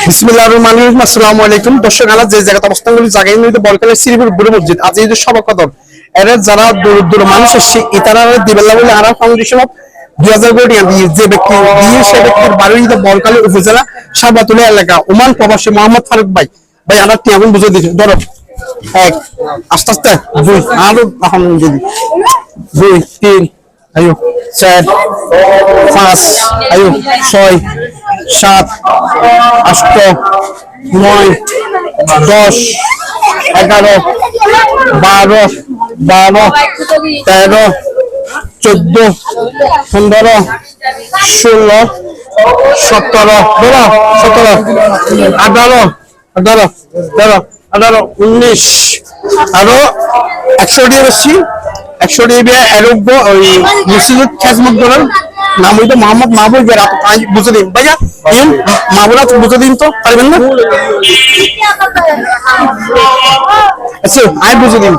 বিসমিল্লাহির রহমানির রহিম। আসসালামু আলাইকুম দর্শক, আলা যে জায়গাতে অবস্থান করি জায়গায় নিতে বলকালে শ্রীপুর বুড়ো মসজিদ আজ এই যে সভা কদর এর যারা দূর দূর মানুষ এসে ইতারা দিবেলা বলে আরা ফাউন্ডেশন অফ 2000 কোটি যে ব্যক্তি দিয়ে সে ব্যক্তির বাড়ি বলকালে উপজেলা সাবাতুলা এলাকা ওমান প্রবাসী মোহাম্মদ ফারুক ভাই ভাই আমরা কেমন বুঝে দিচ্ছি ধরো এক আস্তে আস্তে দুই আরো এখন যদি দুই তিন আয়ো চার পাঁচ আয়ো ছয় সাত আট নয় 10 11 12 13 14 15 16 17 18 19 আরো 100 দিয়ে বেশি 100 দিয়ে আরোগ্য ওই মুসলিম খেজমত করার নাম হইতো মোহাম্মদ মাহবুব বুঝে দিন ভাইয়া মাহবুরা বুঝে দিন তো পারবেন না আচ্ছা আই বুঝে দিন